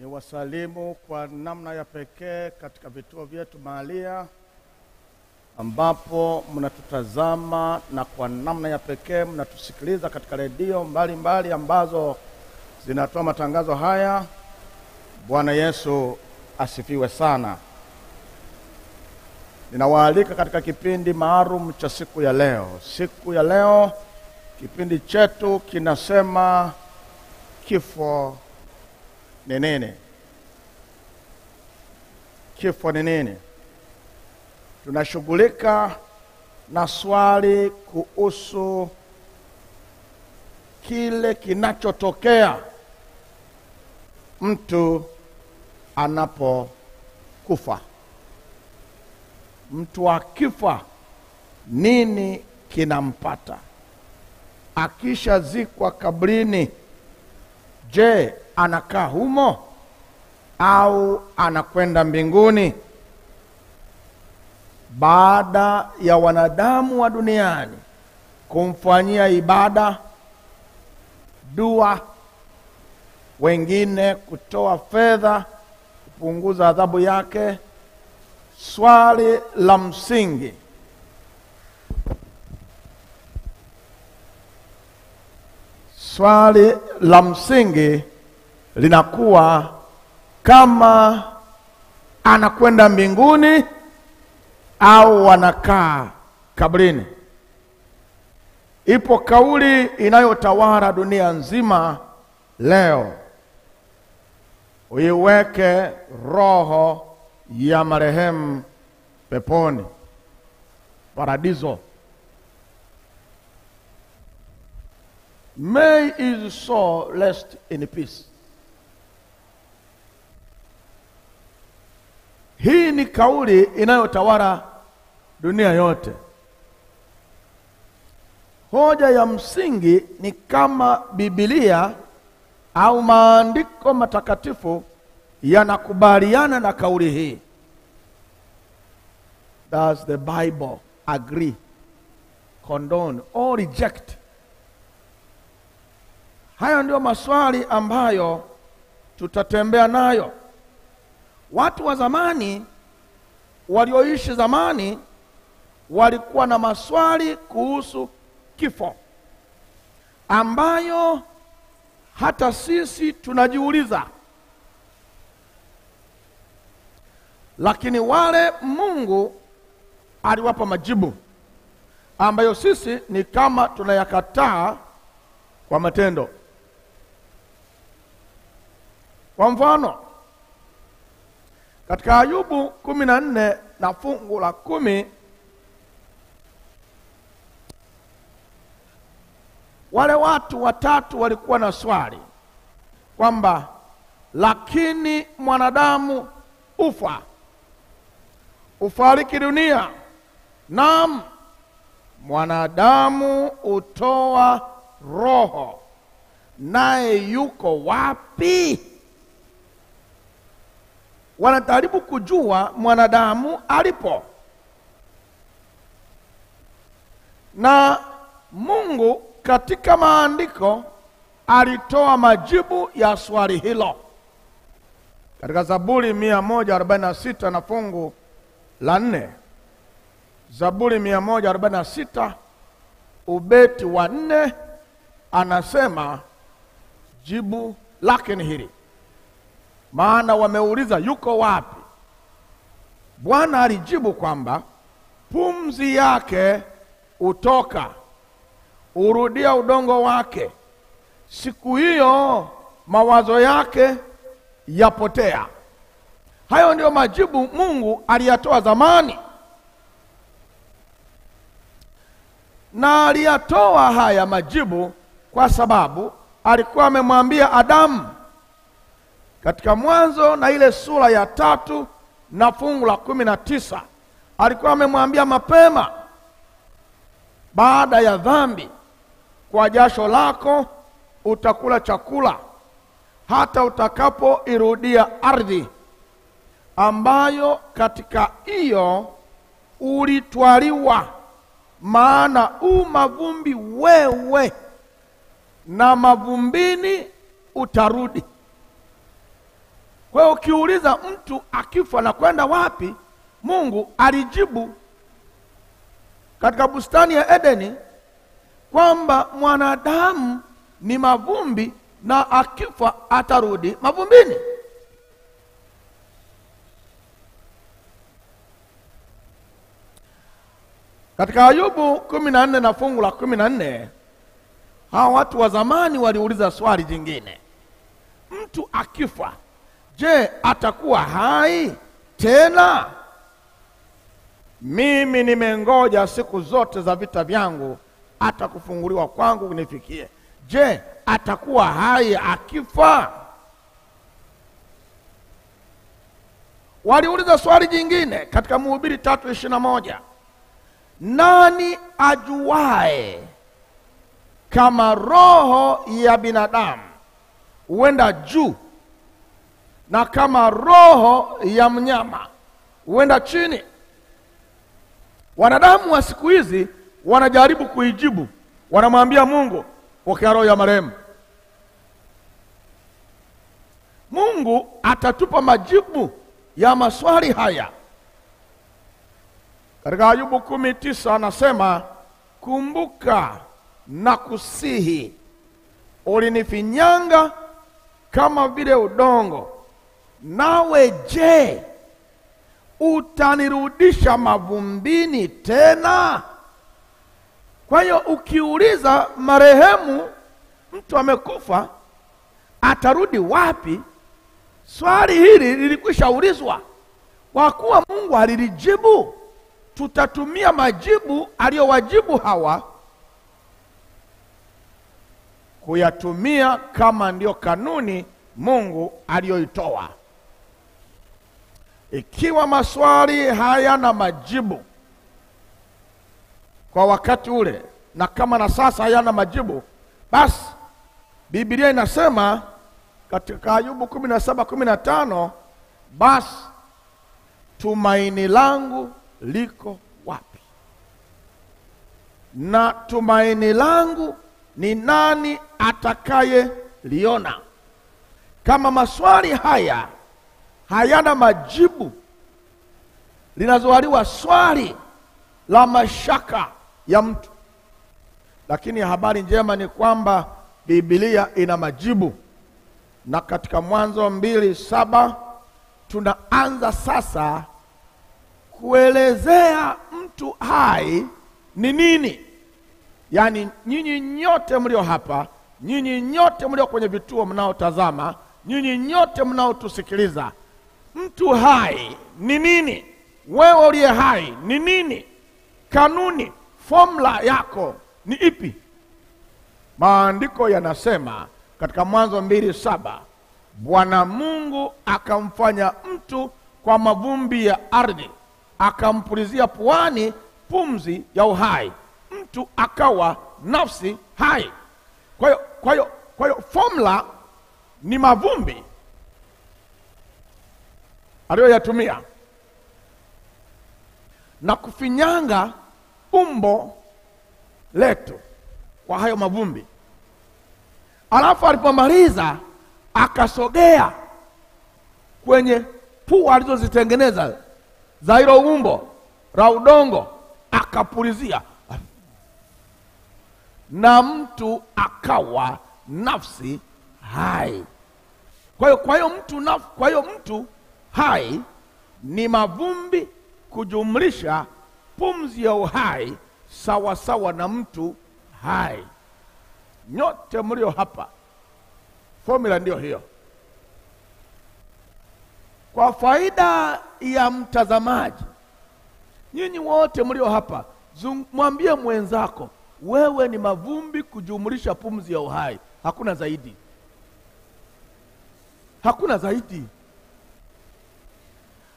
Ni wasalimu kwa namna ya pekee katika vituo vyetu mahalia ambapo mnatutazama, na kwa namna ya pekee mnatusikiliza katika redio mbalimbali ambazo zinatoa matangazo haya. Bwana Yesu asifiwe sana. Ninawaalika katika kipindi maalum cha siku ya leo. Siku ya leo kipindi chetu kinasema kifo ni nini? Kifo ni nini? Tunashughulika na swali kuhusu kile kinachotokea mtu anapokufa. Mtu akifa, nini kinampata? Akishazikwa kabrini, je, anakaa humo au anakwenda mbinguni? Baada ya wanadamu wa duniani kumfanyia ibada, dua, wengine kutoa fedha kupunguza adhabu yake, swali la msingi linakuwa kama anakwenda mbinguni au anakaa kabrini. Ipo kauli inayotawala dunia nzima leo: uiweke roho ya marehemu peponi, paradiso. May his soul rest in peace. Hii ni kauli inayotawala dunia yote. Hoja ya msingi ni kama Biblia au maandiko matakatifu yanakubaliana na kauli hii. Does the Bible agree, condone or reject? Haya ndio maswali ambayo tutatembea nayo. Watu wa zamani walioishi zamani walikuwa na maswali kuhusu kifo ambayo hata sisi tunajiuliza, lakini wale Mungu aliwapa majibu ambayo sisi ni kama tunayakataa kwa matendo. Kwa mfano, katika Ayubu 14 na fungu la 10, wale watu watatu walikuwa na swali kwamba lakini mwanadamu ufariki dunia, naam, mwanadamu utoa roho, naye yuko wapi? Wanajaribu kujua mwanadamu alipo, na Mungu katika maandiko alitoa majibu ya swali hilo. Katika Zaburi 146 na fungu la 4, Zaburi 146 ubeti wa 4, anasema jibu lake ni hili. Maana wameuliza yuko wapi? Bwana alijibu kwamba pumzi yake utoka, urudia udongo wake, siku hiyo mawazo yake yapotea. Hayo ndio majibu Mungu aliyatoa zamani, na aliyatoa haya majibu kwa sababu alikuwa amemwambia Adamu katika Mwanzo na ile sura ya 3 na fungu la 19, alikuwa amemwambia mapema, baada ya dhambi, kwa jasho lako utakula chakula hata utakapoirudia ardhi, ambayo katika hiyo ulitwaliwa, maana mavumbi wewe, na mavumbini utarudi. Kwa hiyo ukiuliza mtu akifa na kwenda wapi, Mungu alijibu katika bustani ya Edeni kwamba mwanadamu ni mavumbi na akifa atarudi mavumbini. Katika Ayubu 14 na fungu la 14, hawa watu wa zamani waliuliza swali jingine. Mtu akifa, je, atakuwa hai tena? Mimi nimengoja siku zote za vita vyangu, hata kufunguliwa kwangu kunifikie. Je, atakuwa hai akifa? Waliuliza swali jingine katika Mhubiri 3:21. Nani ajuae kama roho ya binadamu huenda juu na kama roho ya mnyama huenda chini? Wanadamu wa siku hizi wanajaribu kuijibu, wanamwambia Mungu, pokea roho ya marehemu. Mungu atatupa majibu ya maswali haya. Katika Ayubu 10:9 anasema, kumbuka na kusihi, ulinifinyanga kama vile udongo, nawe je, utanirudisha mavumbini tena? Kwa hiyo ukiuliza marehemu, mtu amekufa, atarudi wapi, swali hili lilikwisha ulizwa. Kwa kuwa Mungu alilijibu, tutatumia majibu aliyowajibu hawa kuyatumia kama ndio kanuni Mungu aliyoitoa. Ikiwa maswali hayana majibu kwa wakati ule, na kama na sasa hayana majibu, basi Biblia inasema katika Ayubu 17:15, basi tumaini langu liko wapi? Na tumaini langu ni nani atakaye liona? Kama maswali haya hayana majibu, linazowaliwa swali la mashaka ya mtu. Lakini habari njema ni kwamba Biblia ina majibu. Na katika Mwanzo 2:7 tunaanza sasa kuelezea mtu hai ni nini. Yaani nyinyi nyote mlio hapa, nyinyi nyote mlio kwenye vituo mnaotazama, nyinyi nyote mnaotusikiliza, mtu hai ni nini? Wewe uliye hai ni nini? Kanuni, formula yako ni ipi? Maandiko yanasema katika Mwanzo 2:7, Bwana Mungu akamfanya mtu kwa mavumbi ya ardhi, akampulizia puani pumzi ya uhai, mtu akawa nafsi hai. Kwa hiyo formula ni mavumbi aliyoyatumia na kufinyanga umbo letu kwa hayo mavumbi. Alafu alipomaliza akasogea kwenye pua alizozitengeneza za hilo umbo la udongo, akapulizia, na mtu akawa nafsi hai. Kwa hiyo mtu hai ni mavumbi kujumlisha pumzi ya uhai, sawa sawa na mtu hai. Nyote mlio hapa, formula ndio hiyo. Kwa faida ya mtazamaji, nyinyi wote mlio hapa, mwambie mwenzako, wewe ni mavumbi kujumlisha pumzi ya uhai. Hakuna zaidi. Hakuna zaidi.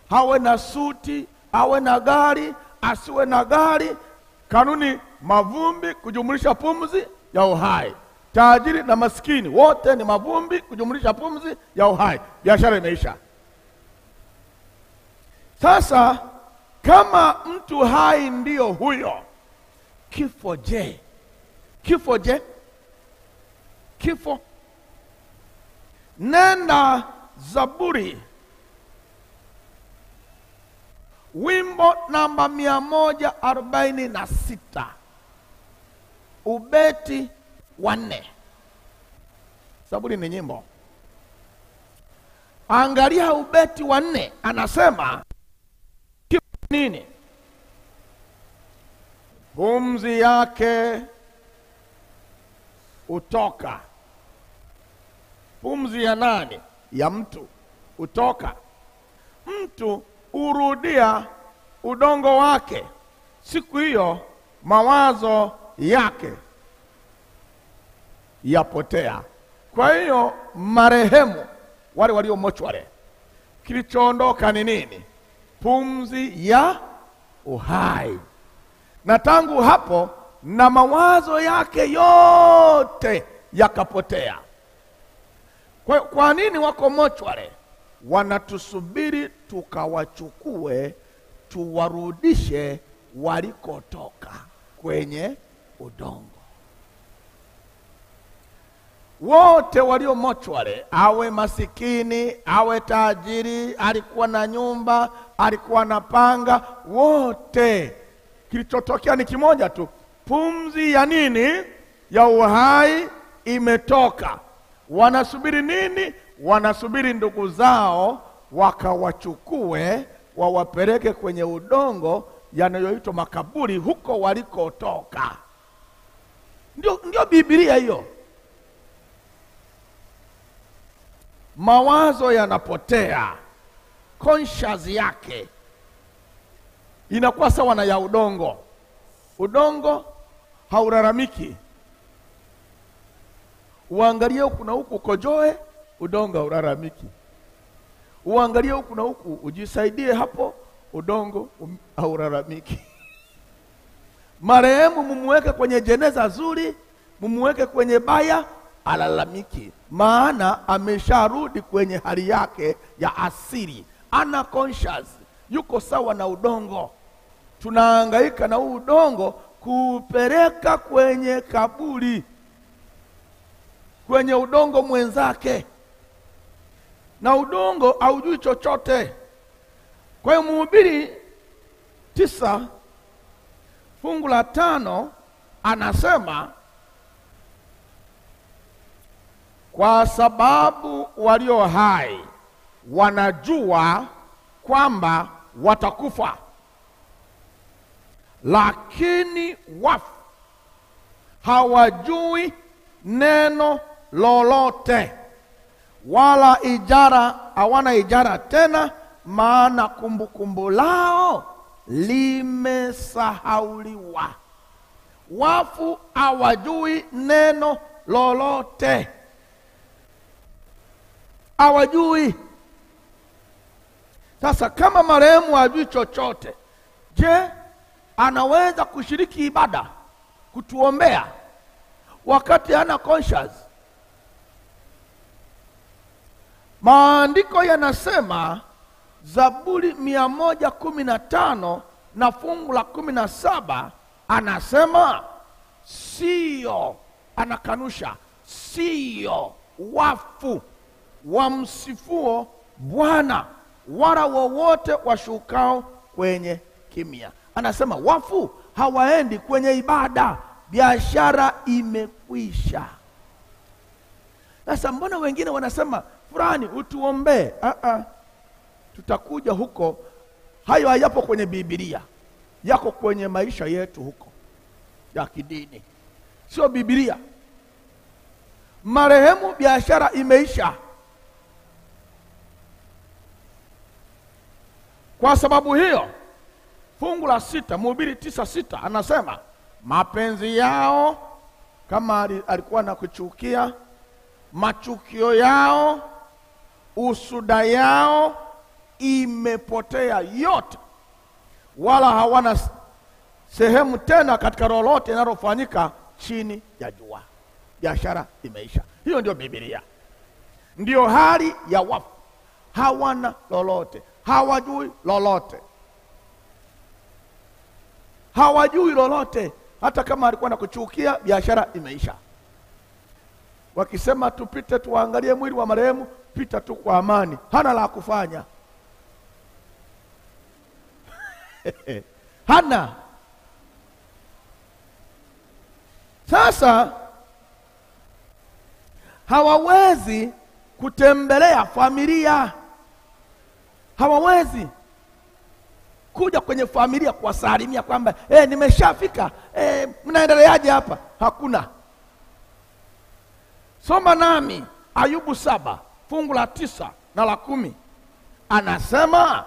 Hawe na suti, awe na gari, asiwe na gari, kanuni mavumbi kujumlisha pumzi ya uhai. Tajiri na maskini wote ni mavumbi kujumlisha pumzi ya uhai. Biashara imeisha. Sasa kama mtu hai ndio huyo, kifo je? Kifo je? Kifo. Nenda Zaburi Wimbo namba 146, ubeti wa 4. Zaburi ni nyimbo. Angalia ubeti wa 4, anasema nini? Pumzi yake utoka. Pumzi ya nani? Ya mtu utoka. Mtu urudia udongo wake, siku hiyo mawazo yake yapotea. Kwa hiyo marehemu wale walio mochware, kilichoondoka ni nini? Pumzi ya uhai. Na tangu hapo na mawazo yake yote yakapotea. Kwa nini wako mochware? Wanatusubiri tukawachukue, tuwarudishe walikotoka, kwenye udongo. Wote walio mochware, awe masikini, awe tajiri, alikuwa na nyumba, alikuwa na panga, wote kilichotokea ni kimoja tu. Pumzi ya nini? Ya uhai imetoka. Wanasubiri nini? Wanasubiri ndugu zao wakawachukue, wawapeleke kwenye udongo yanayoitwa makaburi, huko walikotoka. Ndio Biblia hiyo. Mawazo yanapotea, conscious yake inakuwa sawa na ya udongo. Udongo haulalamiki. Uangalie huku na huku ukojoe, udongo haulalamiki. Uangalie huku na huku ujisaidie hapo, udongo haulalamiki. Marehemu mumuweke kwenye jeneza zuri, mumuweke kwenye baya, alalamiki. Maana amesharudi kwenye hali yake ya asili. Ana conscious, yuko sawa na udongo. Tunahangaika na udongo kupeleka kwenye kaburi, kwenye udongo mwenzake, na udongo haujui chochote. Kwa hiyo Mhubiri 9 fungu la 5 anasema, kwa sababu walio hai wanajua kwamba watakufa, lakini wafu hawajui neno lolote, wala ijara, hawana ijara tena, maana kumbukumbu lao limesahauliwa. Wafu hawajui neno lolote, hawajui. Sasa kama marehemu hajui chochote, je, anaweza kushiriki ibada, kutuombea wakati hana conscious? Maandiko yanasema, Zaburi 115 na fungu la 17, anasema sio, anakanusha, sio wafu wamsifuo Bwana, wala wowote washukao kwenye kimya. Anasema wafu hawaendi kwenye ibada, biashara imekwisha. Sasa mbona wengine wanasema fulani utuombee? Tutakuja huko. Hayo hayapo kwenye Biblia, yako kwenye maisha yetu huko ya kidini, sio Biblia. Marehemu biashara imeisha. Kwa sababu hiyo, fungu la 6, Mhubiri 9:6 anasema, mapenzi yao, kama alikuwa na kuchukia, machukio yao, usuda yao imepotea yote, wala hawana sehemu tena katika lolote linalofanyika chini ya jua. Biashara imeisha. Hiyo ndio Biblia. Ndio hali ya wafu. Hawana lolote, hawajui lolote, hawajui lolote. Hata kama alikuwa na kuchukia, biashara imeisha. Wakisema tupite tuangalie mwili wa marehemu, pita tu kwa amani, hana la kufanya. Hana. Sasa hawawezi kutembelea familia, hawawezi kuja kwenye familia kuwasalimia kwamba nimeshafika, mnaendeleaje hapa? Hakuna. Soma nami Ayubu 7 fungu la 9 na la 10. Anasema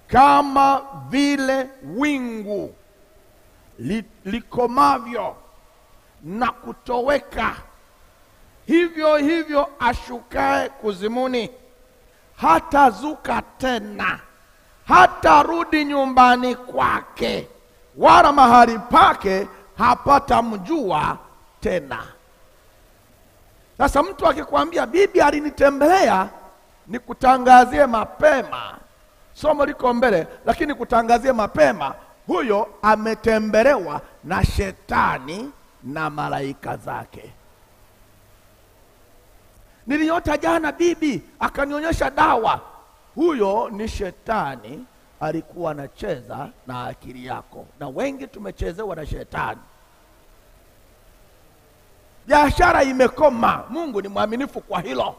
kama vile wingu likomavyo na kutoweka, hivyo hivyo ashukae kuzimuni hatazuka tena, hatarudi nyumbani kwake, wala mahali pake hapatamjua tena. Sasa mtu akikwambia bibi alinitembelea, nikutangazie mapema, somo liko mbele, lakini kutangazie mapema, huyo ametembelewa na shetani na malaika zake. Niliota jana bibi akanionyesha dawa, huyo ni shetani alikuwa anacheza na akili yako, na wengi tumechezewa na shetani. Biashara imekoma. Mungu ni mwaminifu kwa hilo.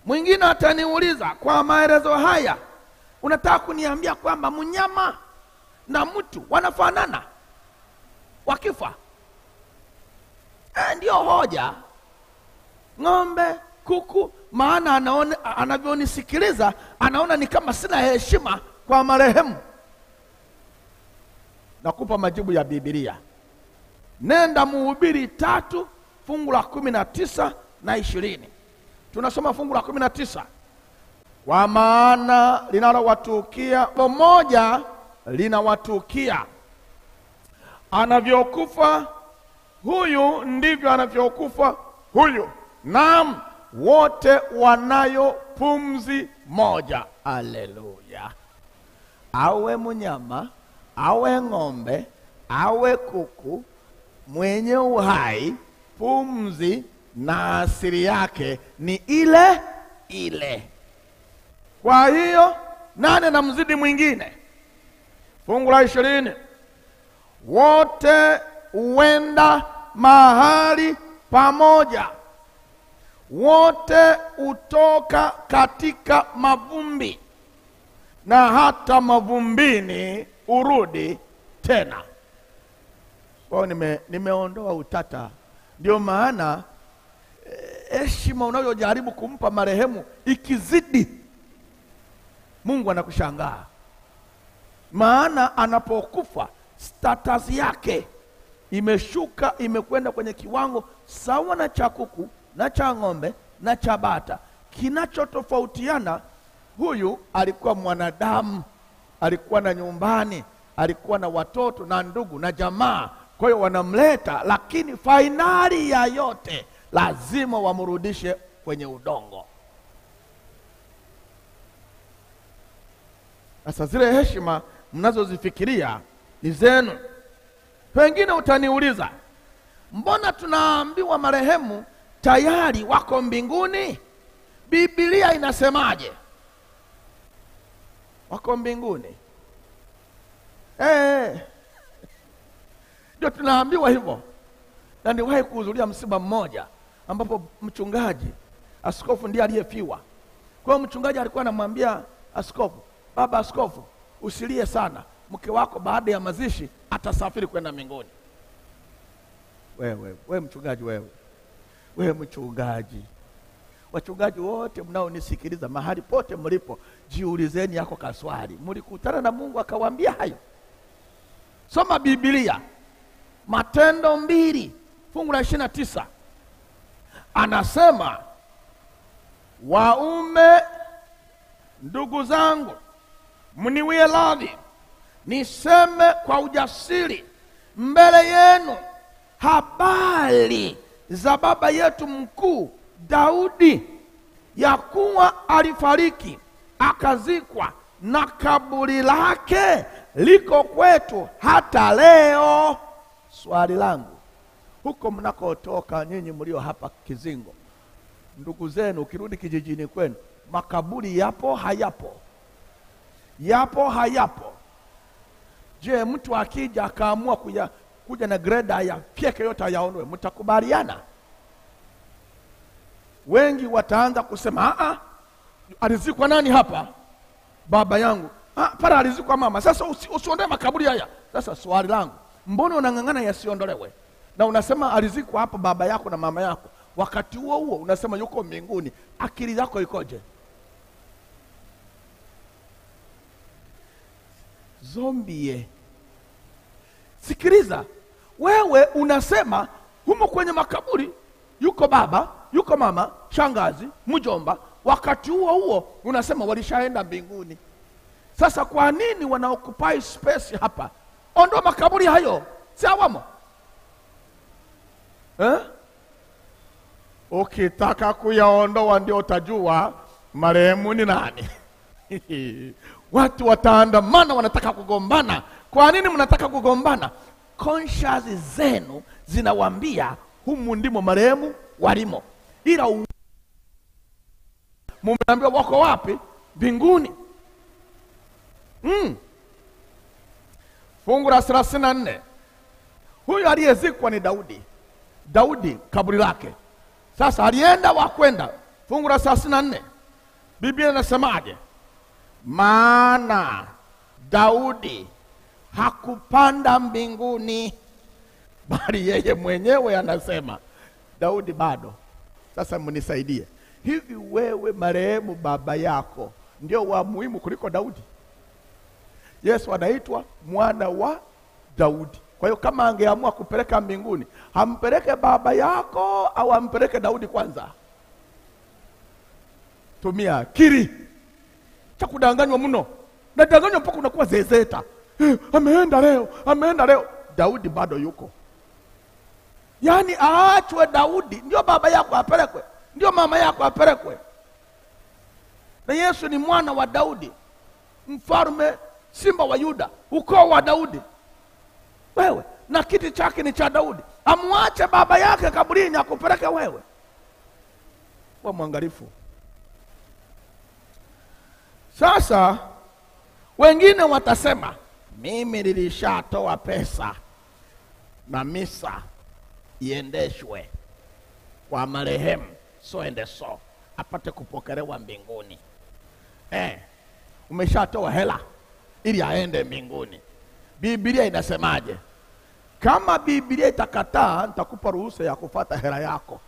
Mwingine ataniuliza, kwa maelezo haya unataka kuniambia kwamba mnyama na mtu wanafanana wakifa? Ndio hoja. Ng'ombe, kuku, maana anavyonisikiliza anaona ni kama sina heshima kwa marehemu. Nakupa majibu ya Biblia. Nenda Mhubiri 3 fungu la 19 na 20. Tunasoma fungu la 19. Kwa maana linalowatukia pamoja linawatukia, anavyokufa huyu ndivyo anavyokufa huyu, naam wote wanayo pumzi moja. Haleluya. Awe mnyama, awe ng'ombe, awe kuku, mwenye uhai, pumzi na asili yake ni ile ile. Kwa hiyo nane na mzidi mwingine. Fungu la 20. Wote huenda mahali pamoja, wote hutoka katika mavumbi, na hata mavumbini urudi tena. Kwa nimeondoa utata. Ndio maana heshima unayojaribu kumpa marehemu ikizidi, Mungu anakushangaa. Maana anapokufa status yake imeshuka, imekwenda kwenye kiwango sawa na cha kuku na cha ng'ombe na cha bata. Kinachotofautiana, huyu alikuwa mwanadamu, alikuwa na nyumbani, alikuwa na watoto na ndugu na jamaa, kwa hiyo wanamleta, lakini fainali ya yote lazima wamrudishe kwenye udongo. Sasa zile heshima mnazozifikiria ni zenu. Pengine utaniuliza, mbona tunaambiwa marehemu tayari wako mbinguni? Biblia inasemaje? Wako mbinguni. Ndio tunaambiwa hivyo. Na niwahi kuhudhuria msiba mmoja ambapo mchungaji, askofu ndiye aliyefiwa. Kwa hiyo mchungaji alikuwa anamwambia askofu, baba askofu, usilie sana, mke wako baada ya mazishi atasafiri kwenda mbinguni. Wewe mchungaji, wewe mchungaji. Wachungaji wote mnaonisikiliza mahali pote mlipo, jiulizeni yako kaswali. Mlikutana na Mungu akawaambia hayo? Soma Biblia. Matendo 2 fungu la 29. Anasema, waume ndugu zangu, mniwie radhi niseme kwa ujasiri mbele yenu habari za baba yetu mkuu Daudi, ya kuwa alifariki akazikwa, na kaburi lake liko kwetu hata leo. Swali langu, huko mnakotoka nyinyi mlio hapa Kizingo, ndugu zenu ukirudi kijijini kwenu, makaburi yapo hayapo? Yapo hayapo? Je, mtu akija akaamua kuja na greda ya fyeke yote ayaonwe, mtakubaliana? Wengi wataanza kusema alizikwa nani hapa? Baba yangu. Para alizikwa mama. Sasa usiondoe makaburi haya. Sasa swali langu, mbona unang'ang'ana yasiondolewe? Na unasema alizikwa hapa baba yako na mama yako, wakati huo huo unasema yuko mbinguni. Akili yako ikoje? Zombie. Sikiliza, wewe unasema humo kwenye makaburi yuko baba, yuko mama, shangazi, mjomba, wakati huo huo unasema walishaenda mbinguni. Sasa kwa nini wanaoccupy space hapa? Ondoa makaburi hayo, si hawamo? Ukitaka kuyaondoa ndio utajua marehemu ni nani. Watu wataandamana, wanataka kugombana. Kwa nini mnataka kugombana? Conscious zenu zinawambia humu ndimo marehemu walimo, ila mumeambiwa wako wapi? Mbinguni. Fungu la 34. Huyu aliyezikwa ni Daudi. Daudi kaburi lake. Sasa alienda wakwenda. Fungu la 34. Biblia inasemaje? Maana Daudi hakupanda mbinguni, bali yeye mwenyewe anasema. Daudi bado. Sasa mnisaidie. Hivi wewe marehemu baba yako ndio wa muhimu kuliko Daudi? Yesu anaitwa mwana wa Daudi. Kwa hiyo kama angeamua kupeleka mbinguni, hampeleke baba yako au ampeleke Daudi kwanza? Tumia akili. Cha kudanganywa mno. Na danganywa mpaka unakuwa zezeta. Ameenda leo. Daudi bado yuko. Yaani aachwe Daudi, ndio baba yako apelekwe, ndio mama yako apelekwe. Na Yesu ni mwana wa Daudi, mfalme, simba wa Yuda, ukoo wa Daudi. Wewe na kiti chake ni cha Daudi, amwache baba yake kaburini akupeleke wewe? Wa mwangalifu. Sasa wengine watasema, mimi nilishatoa pesa na misa iendeshwe kwa marehemu, so ende so apate kupokelewa mbinguni. Umeshatoa hela ili aende mbinguni. Biblia inasemaje? Kama Biblia itakataa, nitakupa ruhusa ya kufuata hela yako.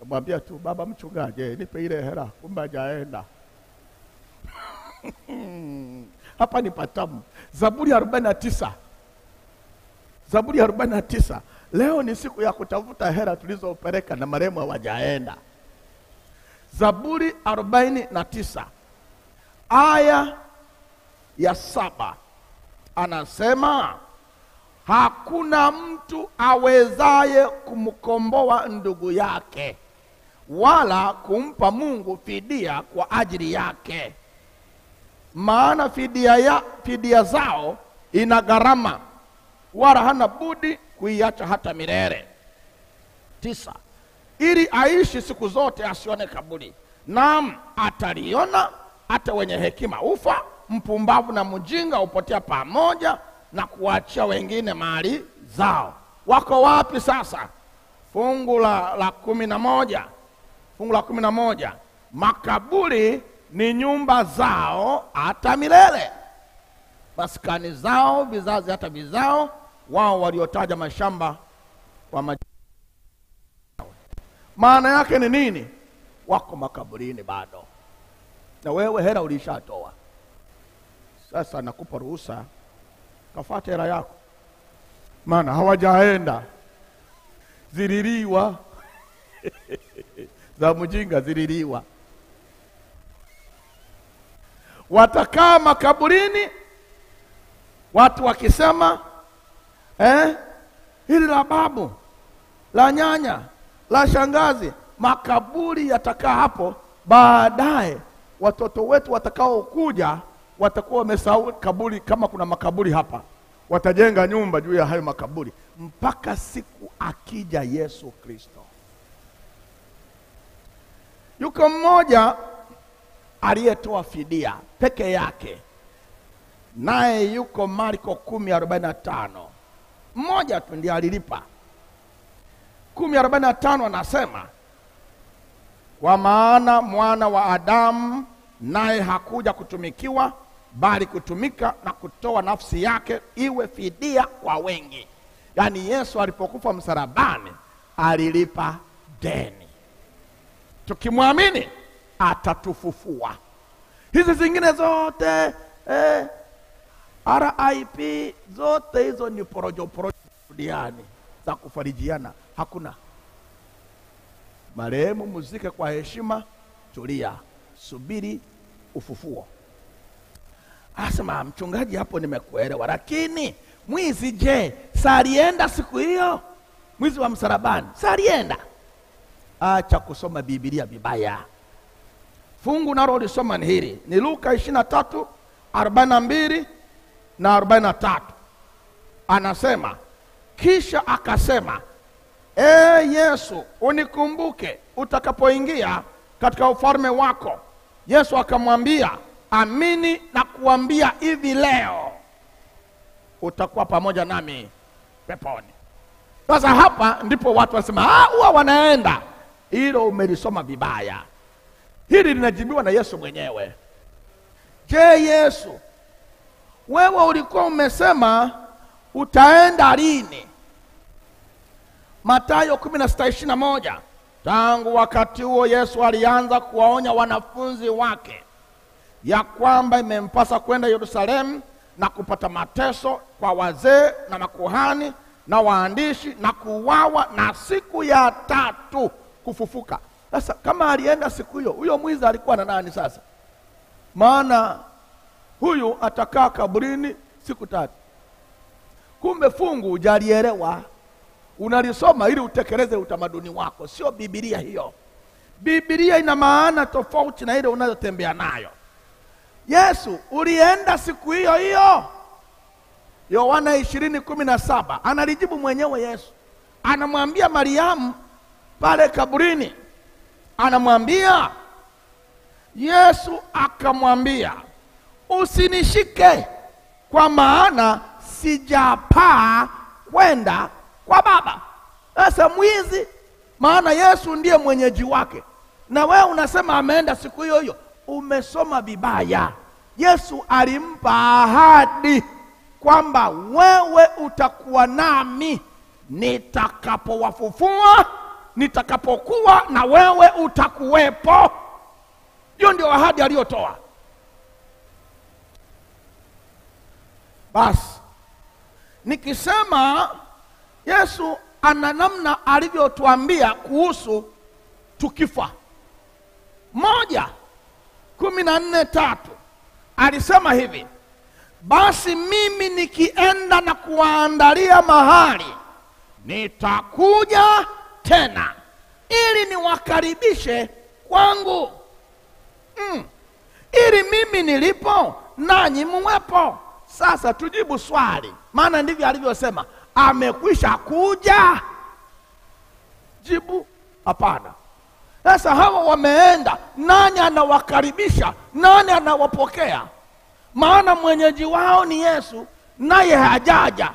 Mwambia tu, baba mchungaji, nipe ile hela, kumbe hajaenda. Hapa ni patamu. Zaburi 49. Zaburi 49. Leo ni siku ya kutafuta hela tulizopeleka na marehemu hawajaenda. Zaburi 49 aya ya 7 anasema, hakuna mtu awezaye kumkomboa ndugu yake, wala kumpa Mungu fidia kwa ajili yake. Maana fidia zao ina gharama, wala hana budi kuiacha hata milele. 9. Ili aishi siku zote asione kaburi. Naam, ataliona, hata wenye hekima ufa, mpumbavu na mjinga upotea pamoja, na kuachia wengine mali zao. Wako wapi sasa? Fungu la 11. Fungu la 11. Makaburi ni nyumba zao hata milele, maskani zao vizazi hata vizao, wao waliotaja mashamba kwa majina. Maana yake ni nini? Wako makaburini bado. Na wewe hela ulishatoa. Sasa nakupa ruhusa, kafuate hela yako. Maana hawajaenda. Zililiwa. Za mjinga zililiwa. Watakaa makaburini, watu wakisema, hili la babu, la nyanya, la shangazi. Makaburi yatakaa hapo. Baadaye watoto wetu watakao kuja watakuwa wamesahau kaburi, kama kuna makaburi hapa. Watajenga nyumba juu ya hayo makaburi mpaka siku akija Yesu Kristo. Yuko mmoja aliyetoa fidia. peke yake, naye yuko Marko 10:45. Mmoja tu ndiye alilipa. 10:45 anasema, kwa maana mwana wa Adamu naye hakuja kutumikiwa, bali kutumika na kutoa nafsi yake iwe fidia kwa wengi. Yaani Yesu alipokufa msalabani alilipa deni. Tukimwamini atatufufua. Hizi zingine zote RIP zote hizo ni porojo duniani za kufarijiana. Hakuna. Marehemu muzike kwa heshima, tulia, subiri ufufuo. Asema, mchungaji hapo nimekuelewa, lakini mwizi je, salienda siku hiyo? Mwizi wa msalabani salienda? Acha kusoma Biblia vibaya. Fungu nalo lisoma ni hili, ni Luka 23:42 na 43. Anasema, kisha akasema, Yesu, unikumbuke utakapoingia katika ufalme wako. Yesu akamwambia, amini na kuambia hivi leo utakuwa pamoja nami peponi. Sasa hapa ndipo watu wasema, huwa wanaenda. Hilo umelisoma vibaya. Hili linajibiwa na Yesu mwenyewe. Je, Yesu, wewe ulikuwa umesema utaenda lini? Mathayo 16:21. Tangu wakati huo Yesu alianza kuwaonya wanafunzi wake ya kwamba imempasa kwenda Yerusalemu na kupata mateso kwa wazee na makuhani na waandishi na kuuawa na siku ya 3 kufufuka. Sasa kama alienda siku hiyo, huyo mwizi alikuwa na nani sasa? Maana huyu atakaa kaburini siku 3. Kumbe fungu hujalielewa. Unalisoma ili utekeleze utamaduni wako, sio Biblia hiyo. Biblia ina maana tofauti na ile unayotembea nayo. Yesu, ulienda siku hiyo hiyo? Yohana 20:17 analijibu mwenyewe Yesu. Anamwambia Mariamu pale kaburini, anamwambia Yesu akamwambia, usinishike kwa maana sijapaa kwenda kwa Baba. Sasa mwizi, maana Yesu ndiye mwenyeji wake, na wewe unasema ameenda siku hiyo hiyo. Umesoma vibaya. Yesu alimpa ahadi kwamba wewe utakuwa nami nitakapowafufua, nitakapokuwa na wewe utakuwepo. Hiyo ndio ahadi aliyotoa. Basi nikisema Yesu ana namna alivyotuambia kuhusu tukifa. 1:14-3 alisema hivi, basi mimi nikienda na kuwaandalia mahali, nitakuja tena ili niwakaribishe kwangu, ili mimi nilipo nanyi muwepo. Sasa tujibu swali, maana ndivyo alivyosema, amekwisha kuja? Jibu, hapana. Sasa hawa wameenda, nani anawakaribisha? Nani anawapokea? Maana mwenyeji wao ni Yesu, naye hajaja.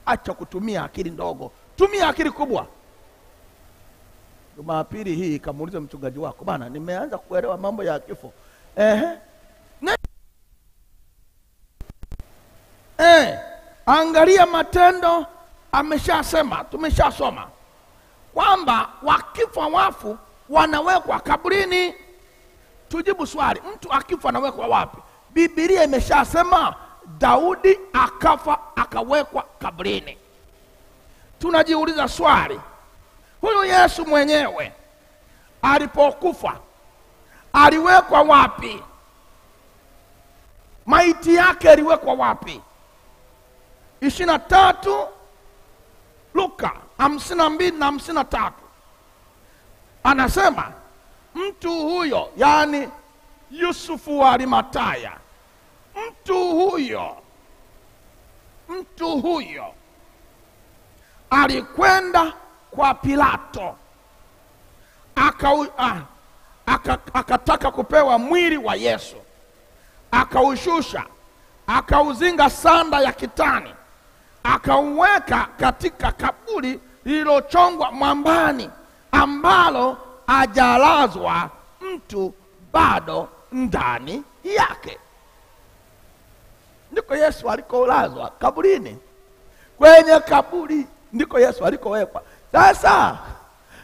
Acha kutumia akili ndogo, tumia akili kubwa. Jumapili hii kamuuliza mchungaji wako, bana, nimeanza kuelewa mambo ya kifo. Angalia Matendo, ameshasema, tumeshasoma kwamba wakifa wafu wanawekwa kaburini. Tujibu swali, mtu akifa anawekwa wapi? Biblia imeshasema Daudi akafa akawekwa kaburini. Tunajiuliza swali, huyu Yesu mwenyewe alipokufa aliwekwa wapi? Maiti yake aliwekwa wapi? 23 Luka 52 na 53 anasema mtu huyo, yani Yusufu wa Arimataya, mtu huyo alikwenda kwa Pilato akataka kupewa mwili wa Yesu. akaushusha, akauzinga sanda ya kitani, akauweka katika kaburi lililochongwa mwambani, ambalo hajalazwa mtu bado ndani yake. Ndiko Yesu alikolazwa, kaburini. Kwenye kaburi ndiko Yesu alikowekwa. Sasa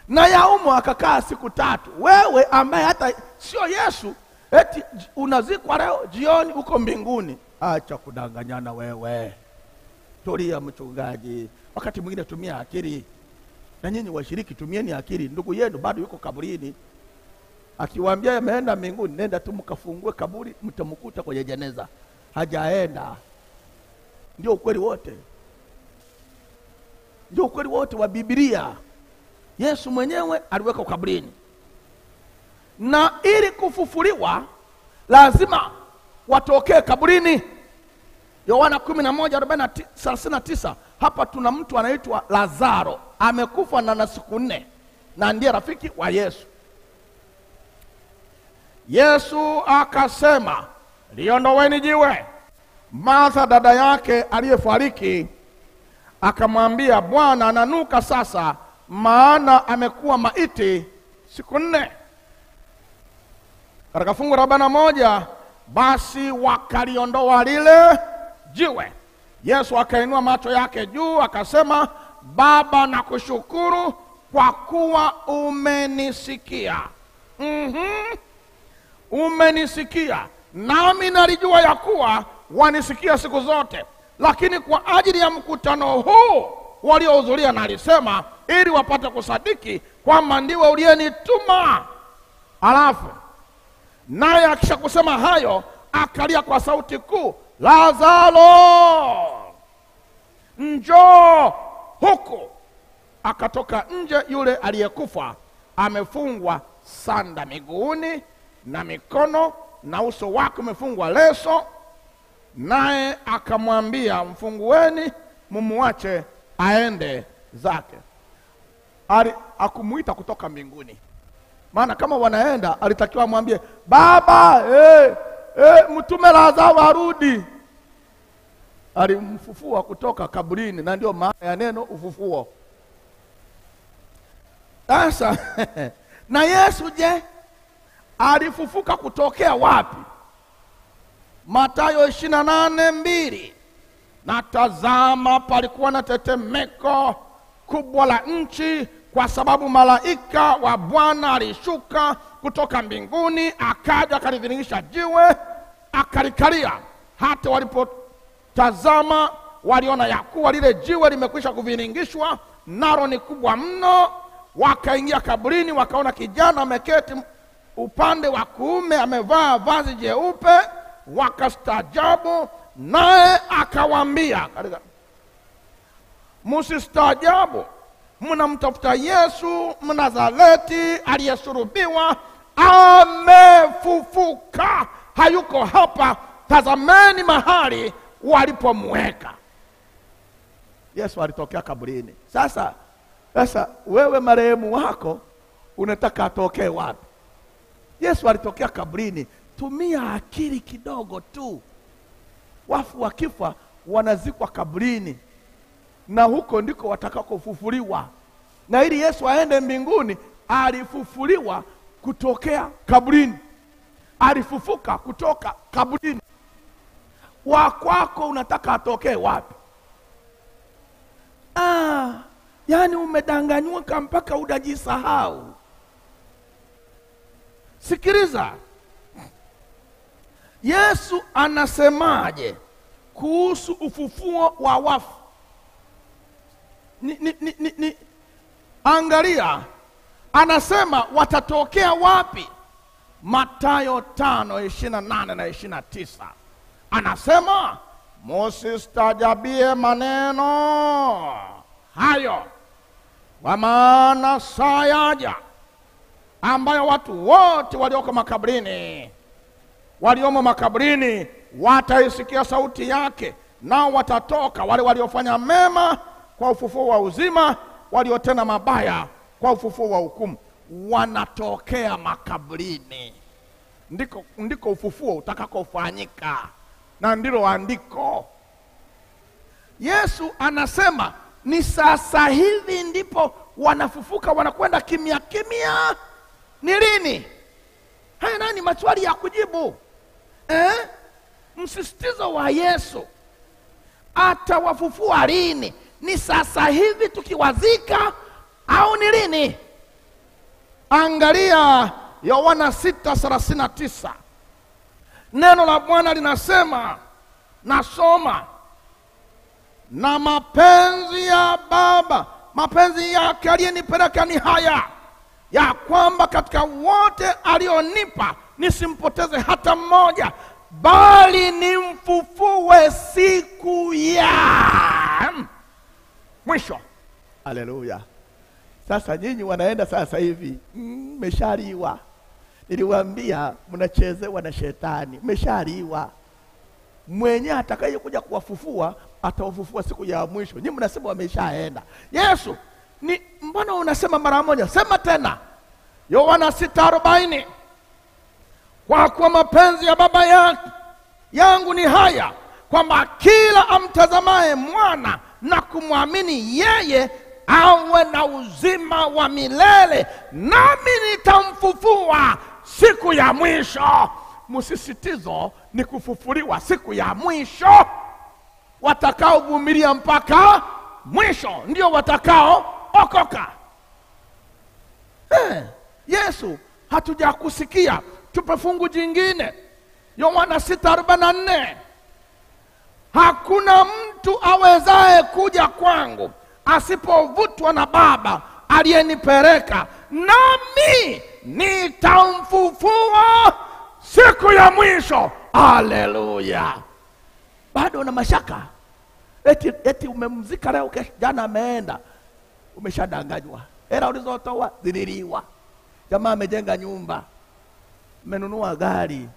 na yaumo akakaa siku 3. Wewe ambaye hata sio Yesu, eti unazikwa leo jioni uko mbinguni. Acha kudanganyana wewe. Tulia mchungaji. Wakati mwingine tumia akili. Na nyinyi washiriki tumieni akili. Ndugu yenu bado yuko kaburini. Akiwaambia ameenda mbinguni, nenda tu mkafungue kaburi, mtamkuta kwenye jeneza. Hajaenda. Ndio ukweli wote. Ndio ukweli wote wa Biblia. Yesu mwenyewe aliweka kaburini. Na ili kufufuliwa lazima watokee kaburini. Yohana 11:39. Hapa tuna mtu anaitwa Lazaro, amekufa na siku 4, na ndiye rafiki wa Yesu. Yesu akasema, liondoweni jiwe. Martha dada yake aliyefariki akamwambia, Bwana, ananuka sasa, maana amekuwa maiti siku 4. Katika fungu la 41, basi wakaliondoa lile jiwe. Yesu akainua macho yake juu akasema, Baba, nakushukuru kwa kuwa umenisikia. Umenisikia. Nami nalijua ya kuwa wanisikia siku zote, lakini kwa ajili ya mkutano huu waliohudhuria nalisema, ili wapate kusadiki kwamba ndiwe uliyenituma. Alafu naye akisha kusema hayo, akalia kwa sauti kuu, Lazaro, njoo huku. Akatoka nje yule aliyekufa, amefungwa sanda miguuni na mikono, na uso wake umefungwa leso. Naye akamwambia, mfungueni, mumuache aende zake. Akumuita kutoka mbinguni. Maana kama wanaenda, alitakiwa mwambie, Baba, mtume Lazaro arudi. Alimfufua kutoka kaburini, na ndio maana ya neno ufufuo. Sasa na Yesu je, alifufuka kutokea wapi? Mathayo 28:2. Na tazama, palikuwa na tetemeko kubwa la nchi, kwa sababu malaika wa Bwana alishuka kutoka mbinguni, akaja akalivingisha jiwe, akalikalia. Hata walipotazama, waliona ya kuwa lile jiwe limekwisha kuviningishwa, nalo ni kubwa mno. Wakaingia kaburini, wakaona kijana ameketi upande wa kuume, amevaa vazi jeupe. Wakastaajabu. Naye akawaambia, msistaajabu, mnamtafuta Yesu Mnazareti aliyesulubiwa. Amefufuka, hayuko hapa. Tazameni mahali walipomweka. Yesu alitokea kaburini. Sasa wewe marehemu wako unataka atokee wapi? Yesu alitokea kaburini. Tumia akili kidogo tu. Wafu wakifa wanazikwa kaburini, na huko ndiko watakakofufuliwa. Na ili Yesu aende mbinguni, alifufuliwa kutokea kaburini. Alifufuka kutoka kaburini. Wakwako unataka atokee wapi? Yani umedanganyuka mpaka unajisahau. Sikiliza, Yesu anasemaje kuhusu ufufuo wa wafu? Angalia, anasema watatokea wapi? Mathayo 5:28 na 29. Anasema, msistajabie maneno hayo, kwa maana saa yaja ambayo watu wote waliomo makaburini wataisikia sauti yake, nao watatoka, wale waliofanya mema kwa ufufuo wa uzima, waliotenda mabaya kwa ufufuo wa hukumu. Wanatokea makaburini. ndiko ufufuo utakakofanyika, na ndilo andiko. Yesu anasema ni sasa hivi ndipo wanafufuka, wanakwenda kimya kimya. Ni lini? Haya nani maswali ya kujibu. Msisitizo wa Yesu, atawafufua lini? Ni sasa hivi tukiwazika au ni lini? Angalia Yohana 6:39. Neno la Bwana linasema, nasoma, na mapenzi ya Baba, mapenzi yake aliyenipeleka ni haya, ya kwamba katika wote alionipa nisimpoteze hata mmoja, bali nimfufue siku ya mwisho. Haleluya. Sasa nyinyi wanaenda sasa hivi, mmeshaliwa. Niliwaambia mnachezewa na shetani, mmeshaliwa. Mwenye atakaye kuja kuwafufua atawafufua siku ya mwisho. Nyinyi mnasema wameshaenda. Yesu, ni mbona unasema mara moja? Sema tena. Yohana 6:40. Kwa kuwa mapenzi ya Baba yangu ni haya, kwamba kila amtazamaye mwana na kumwamini yeye awe na uzima wa milele, nami nitamfufua siku ya mwisho. Msisitizo ni kufufuliwa siku ya mwisho. Watakaovumilia mpaka mwisho ndio watakao okoka. Yesu, hatujakusikia. Tupe fungu jingine. Yohana 6:44. Hakuna mtu awezaye kuja kwangu asipovutwa na Baba aliyenipeleka, nami nitamfufua siku ya mwisho. Haleluya. Bado una mashaka? Eti umemzika leo, kesho jana ameenda. Umeshadanganywa. Hela ulizotoa zililiwa. Jamaa amejenga nyumba, amenunua gari,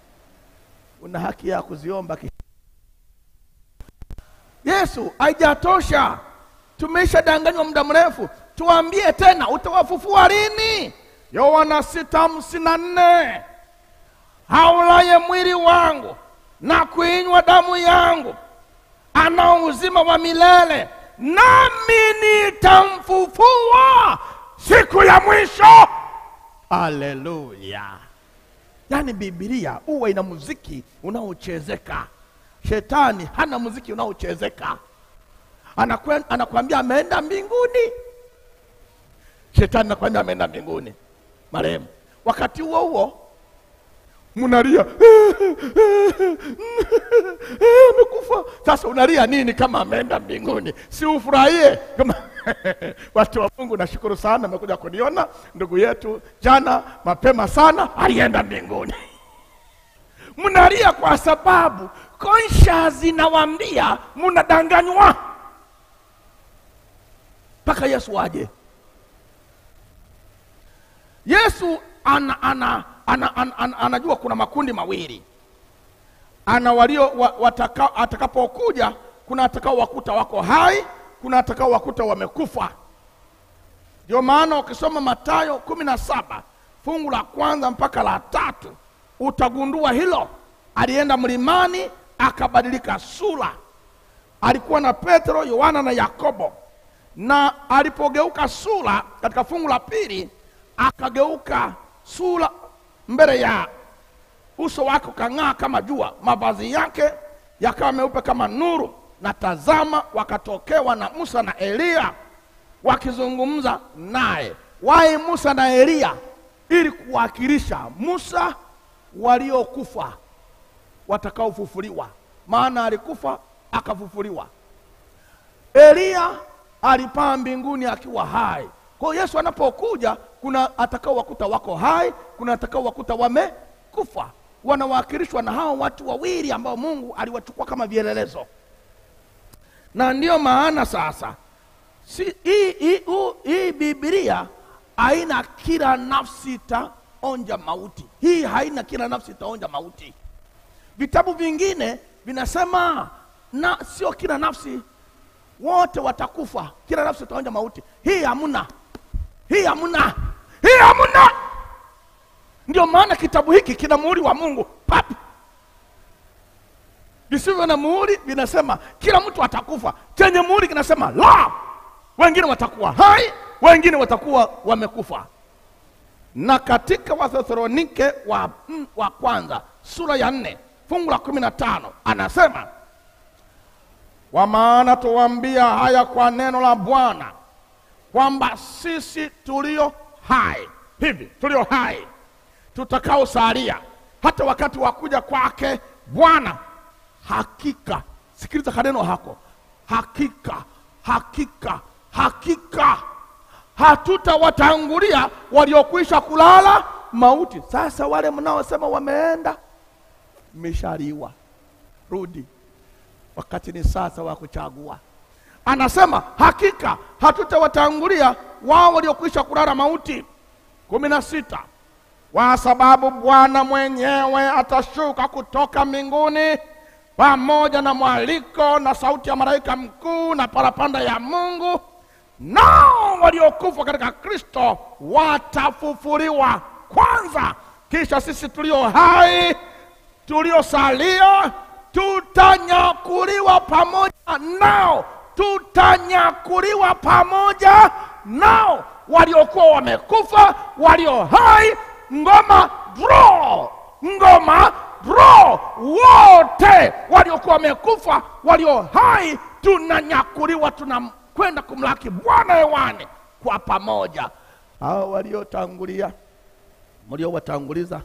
una haki ya kuziomba. Yesu, haijatosha. Tumeshadanganywa muda mrefu. Tuambie tena, utawafufua lini? Yohana 6:54. Haulaye mwili wangu na kuinywa damu yangu ana uzima wa milele, nami nitamfufua siku ya mwisho. Haleluya. Yani Biblia huwa ina muziki unaochezeka. Shetani hana muziki unaochezeka. Anakuambia ameenda mbinguni. Shetani anakuambia ameenda mbinguni marehemu. Wakati huo huo munalia, amekufa. Sasa unalia nini kama ameenda mbinguni? Si ufurahie kama watu wa Mungu. Nashukuru sana mmekuja kuniona. Ndugu yetu jana mapema sana alienda mbinguni. Munalia kwa sababu conscience zinawaambia mnadanganywa. Paka Yesu aje. Yesu anajua kuna makundi mawili. Ana walio atakapokuja, kuna atakao wakuta wako hai, kuna atakao wakuta wamekufa. Ndio maana ukisoma Mathayo 17 fungu la 1 mpaka la 3 utagundua hilo. Alienda mlimani akabadilika sura. Alikuwa na Petro, Yohana na Yakobo. Na alipogeuka sura katika fungu la 2, akageuka sura mbele ya uso wake kang'aa kama jua, mavazi yake yakawa meupe kama nuru. Na tazama, wakatokewa na Musa na Elia wakizungumza naye. Wae Musa na Elia ili kuwakilisha Musa waliokufa watakaofufuliwa, maana alikufa akafufuliwa. Elia alipaa mbinguni akiwa hai. Kwa Yesu anapokuja, kuna atakao wakuta wako hai, kuna atakao wakuta wamekufa. Wanawakilishwa na hao watu wawili ambao Mungu aliwachukua kama vielelezo. Na ndio maana sasa hii Biblia haina kila nafsi taonja mauti. Hii haina kila nafsi taonja mauti. Vitabu vingine vinasema na sio kila nafsi wote watakufa, kila nafsi taonja mauti. Hii hamuna. Hii hamuna. Hii hamuna. Ndio maana kitabu hiki kina muhuri wa Mungu. Papi. Visivyo na muhuri vinasema kila mtu atakufa. Chenye muhuri kinasema la, wengine watakuwa hai, wengine watakuwa wamekufa. Na katika Wathesalonike wa kwanza sura ya 4 fungu la 15 anasema, kwa maana tuwaambia haya kwa neno la Bwana, kwamba sisi tulio hai, hivi tulio hai, tutakao salia hata wakati wa kuja kwake Bwana, hakika, sikiliza kaneno hako, hakika, hakika, hakika hatutawatangulia waliokwisha kulala mauti. Sasa wale mnaosema wameenda, mmeshaliwa, rudi, wakati ni sasa wa kuchagua. Anasema hakika hatutawatangulia wao waliokwisha kulala mauti. 16, kwa sababu Bwana mwenyewe atashuka kutoka mbinguni pamoja na mwaliko na sauti ya malaika mkuu na parapanda ya Mungu, nao waliokufa katika Kristo watafufuliwa kwanza. Kisha sisi tulio hai, tuliosalia, tutanyakuliwa pamoja nao. Tutanyakuliwa pamoja nao. Waliokuwa wamekufa, walio hai, ngoma draw, ngoma draw. Wote waliokuwa wamekufa, walio hai, tunanyakuliwa, tunakwenda kumlaki Bwana hewani kwa pamoja. Hao waliotangulia, mliowatanguliza,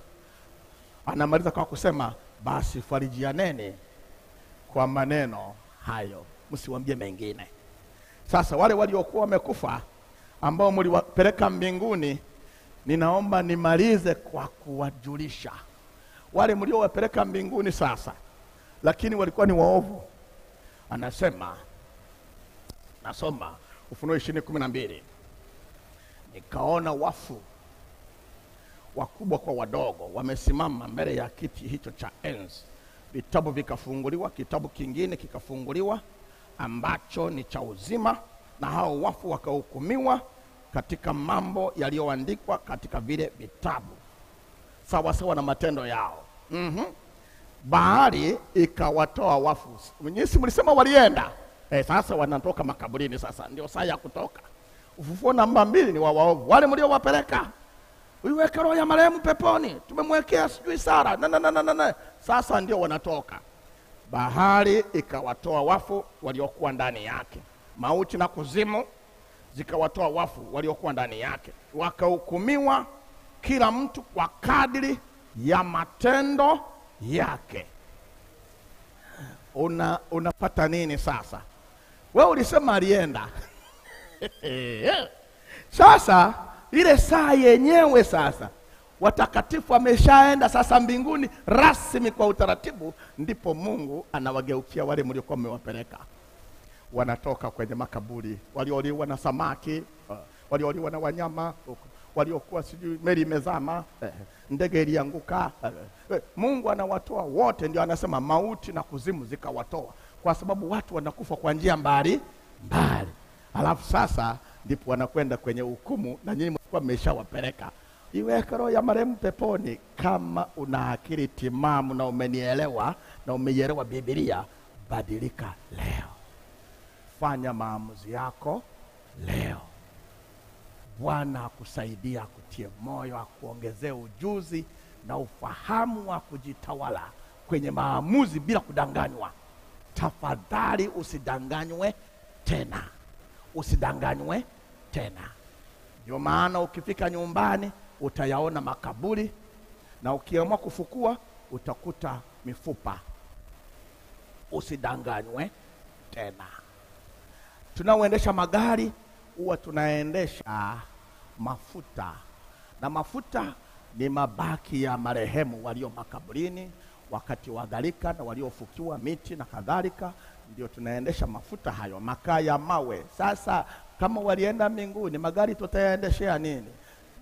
anamaliza kwa kusema, basi farijianeni kwa maneno hayo, msiwaambie mengine. Sasa wale waliokuwa wamekufa ambao mliwapeleka mbinguni, ninaomba nimalize kwa kuwajulisha wale mliowapeleka mbinguni sasa, lakini walikuwa ni waovu. Anasema, nasoma Ufunuo 20:12, nikaona wafu wakubwa kwa wadogo wamesimama mbele ya kiti hicho cha enzi. Vitabu vikafunguliwa, kitabu kingine kikafunguliwa ambacho ni cha uzima, na hao wafu wakahukumiwa katika mambo yaliyoandikwa katika vile vitabu sawa sawa na matendo yao. Bahari ikawatoa wafu. Mwenyezi mlisema walienda. Sasa wanatoka makaburini, sasa ndio saa ya kutoka. Ufufuo namba 2 ni wa waovu. Wale mliowapeleka, uiweke roho ya marehemu peponi, tumemwekea sijui Sara na. Sasa ndio wanatoka. Bahari ikawatoa wafu waliokuwa ndani yake. Mauti na kuzimu zikawatoa wafu waliokuwa ndani yake. Wakahukumiwa kila mtu kwa kadiri ya matendo yake. Unapata nini sasa? Wewe ulisema alienda. Sasa ile saa yenyewe sasa, watakatifu wameshaenda sasa mbinguni rasmi kwa utaratibu, ndipo Mungu anawageukia wale mliokuwa mmewapeleka. Wanatoka kwenye makaburi, walioliwa na samaki, walioliwa na wanyama, waliokuwa sijui meli imezama, ndege ilianguka. Mungu anawatoa wote. Ndio anasema mauti na kuzimu zikawatoa, kwa sababu watu wanakufa kwa njia mbali mbali. Alafu sasa ndipo wanakwenda kwenye hukumu, na nyinyi mlikuwa mmeshawapeleka. Iweke roho ya marehemu peponi. Kama una akili timamu na umenielewa na umeielewa Biblia, badilika leo. Fanya maamuzi yako leo. Bwana akusaidia, akutie moyo, akuongezee ujuzi na ufahamu wa kujitawala kwenye maamuzi bila kudanganywa. Tafadhali usidanganywe tena. Usidanganywe tena. Ndio maana ukifika nyumbani utayaona makaburi, na ukiamua kufukua utakuta mifupa. Usidanganywe tena. Tunaoendesha magari huwa tunaendesha mafuta, na mafuta ni mabaki ya marehemu walio makaburini wakati wa gharika na waliofukiwa miti na kadhalika. Ndio tunaendesha mafuta hayo, makaa ya mawe. Sasa kama walienda mbinguni, magari tutayaendeshea nini?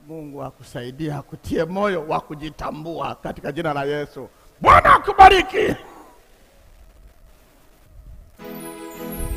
Mungu akusaidia, akutie moyo wa kujitambua katika jina la Yesu. Bwana akubariki.